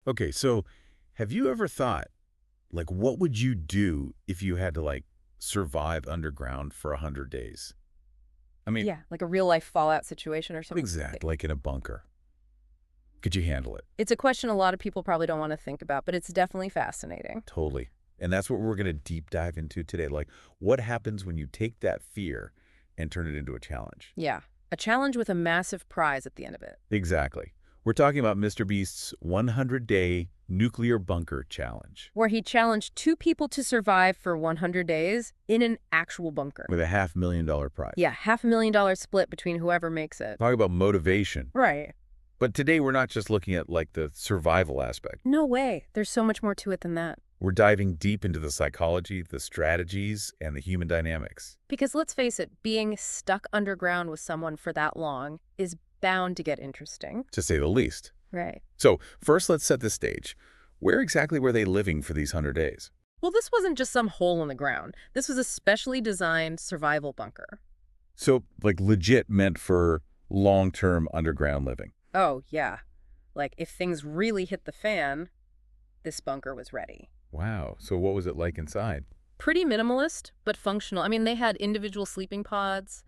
Okay, so have you ever thought, like, what would you do if you had to, like, survive underground for 100 days? I mean, Yeah, like a real life fallout situation or something. exact, like in a bunker. Could you handle it? It's a question a lot of people probably don't want to think about, but it's definitely fascinating. Totally. And that's what we're going to deep dive into today. Like, what happens when you take that fear and turn it into a challenge? Yeah, a challenge with a massive prize at the end of it. Exactly. We're talking about Mr. Beast's 100-day nuclear bunker challenge Where he challenged two people to survive for 100 days in an actual bunker. with a $500,000 prize. Yeah, $500,000 split between whoever makes it. Talk about motivation. Right. But today we're not just looking at like the survival aspect. No way. There's so much more to it than that. We're diving deep into the psychology, the strategies, and the human dynamics. Because let's face it, being stuck underground with someone for that long is bound to get interesting. To say the least. Right. So first, let's set the stage. Where exactly were they living for these 100 days? Well, this wasn't just some hole in the ground. This was a specially designed survival bunker. So, like, legit meant for long-term underground living. Oh, yeah. Like, if things really hit the fan, this bunker was ready. Wow. So what was it like inside? Pretty minimalist, but functional. I mean, they had individual sleeping pods,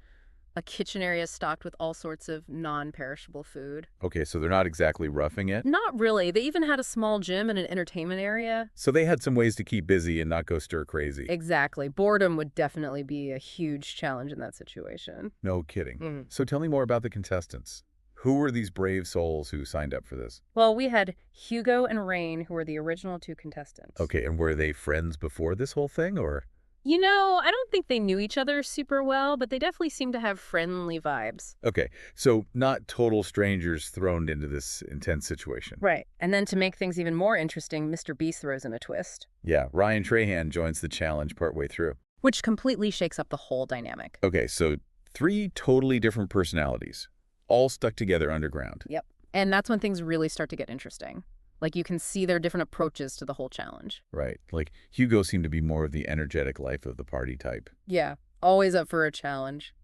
a kitchen area stocked with all sorts of non-perishable food. Okay, so they're not exactly roughing it. Not really. They even had a small gym and an entertainment area. So they had some ways to keep busy and not go stir crazy. Exactly. Boredom would definitely be a huge challenge in that situation. No kidding. Mm. So tell me more about the contestants. Who were these brave souls who signed up for this? Well, we had Hugo and Rain, who were the original two contestants. Okay, and were they friends before this whole thing, or? You know, I don't think they knew each other super well, but they definitely seemed to have friendly vibes. Okay, so not total strangers thrown into this intense situation. Right. And then to make things even more interesting, Mr. Beast throws in a twist, Yeah, Ryan Trahan joins the challenge partway through. which completely shakes up the whole dynamic. Okay, so 3 totally different personalities, all stuck together underground. Yep. And that's when things really start to get interesting. Like, you can see their different approaches to the whole challenge. Right, like Hugo seemed to be more of the energetic life of the party type. Yeah, always up for a challenge.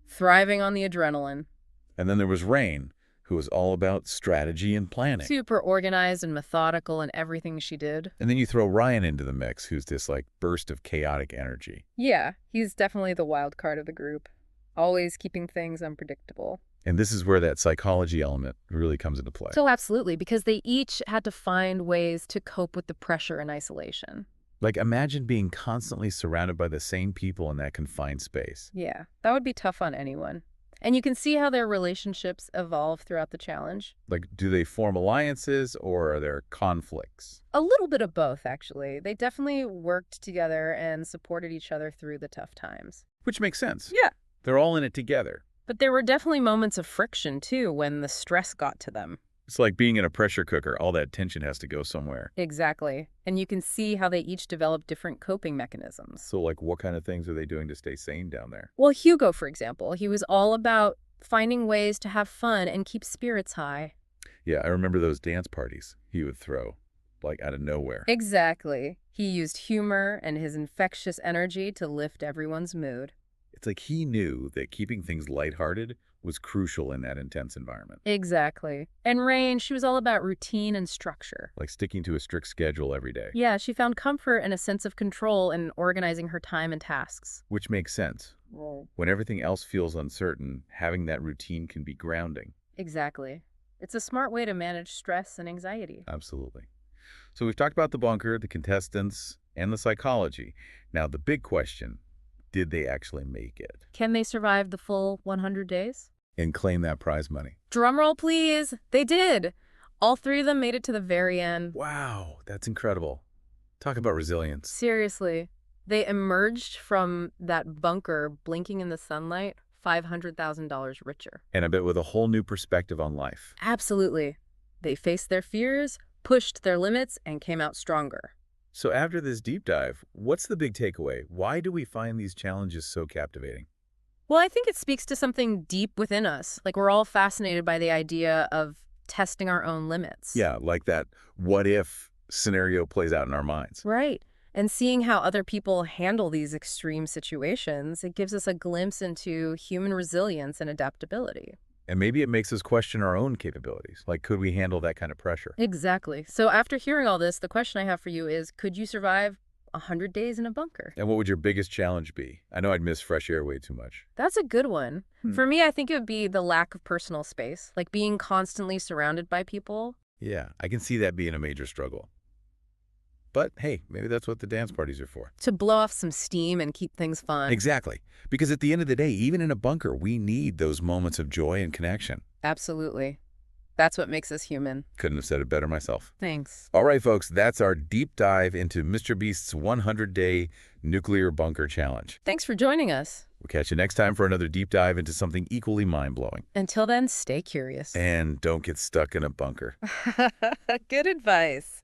Thriving on the adrenaline. And then there was Rain, who was all about strategy and planning. Super organized and methodical in everything she did. And then you throw Ryan into the mix, who's this like burst of chaotic energy. Yeah, he's definitely the wild card of the group. Always keeping things unpredictable. And this is where that psychology element really comes into play. So absolutely, because they each had to find ways to cope with the pressure and isolation. Like, imagine being constantly surrounded by the same people in that confined space. Yeah, that would be tough on anyone. And you can see how their relationships evolve throughout the challenge. Like, do they form alliances or are there conflicts? A little bit of both, actually. They definitely worked together and supported each other through the tough times. Which makes sense. Yeah. They're all in it together. But there were definitely moments of friction, too, when the stress got to them. It's like being in a pressure cooker. All that tension has to go somewhere. Exactly. And you can see how they each developed different coping mechanisms. So, like, what kind of things are they doing to stay sane down there? Well, Hugo, for example, he was all about finding ways to have fun and keep spirits high. Yeah, I remember those dance parties he would throw, like, out of nowhere. Exactly. He used humor and his infectious energy to lift everyone's mood. It's like he knew that keeping things lighthearted was crucial in that intense environment. Exactly. And Rain, she was all about routine and structure. Like sticking to a strict schedule every day. Yeah, she found comfort and a sense of control in organizing her time and tasks. Which makes sense. Right. When everything else feels uncertain, having that routine can be grounding. Exactly. It's a smart way to manage stress and anxiety. Absolutely. So we've talked about the bunker, the contestants, and the psychology. Now, the big question, did they actually make it Can they survive the full 100 days? and claim that prize money? Drumroll, please. They did. All 3 of them made it to the very end. Wow, that's incredible. Talk about resilience. Seriously. They emerged from that bunker blinking in the sunlight $500,000 richer. And I bet with a whole new perspective on life. Absolutely. They faced their fears, pushed their limits, and came out stronger. So after this deep dive, what's the big takeaway? Why do we find these challenges so captivating? Well, I think it speaks to something deep within us. Like, we're all fascinated by the idea of testing our own limits. Yeah, like that what if scenario plays out in our minds. Right. And seeing how other people handle these extreme situations, it gives us a glimpse into human resilience and adaptability. And maybe it makes us question our own capabilities. Like, could we handle that kind of pressure? Exactly. So after hearing all this, the question I have for you is, could you survive 100 days in a bunker? And what would your biggest challenge be? I know I'd miss fresh air way too much. That's a good one. Hmm. For me, I think it would be the lack of personal space, like being constantly surrounded by people. Yeah, I can see that being a major struggle. But hey, maybe that's what the dance parties are for. To blow off some steam and keep things fun. Exactly. Because at the end of the day, even in a bunker, we need those moments of joy and connection. Absolutely. That's what makes us human. Couldn't have said it better myself. Thanks. All right, folks, that's our deep dive into Mr. Beast's 100-day nuclear bunker challenge. Thanks for joining us. We'll catch you next time for another deep dive into something equally mind-blowing. Until then, stay curious. And don't get stuck in a bunker. Good advice.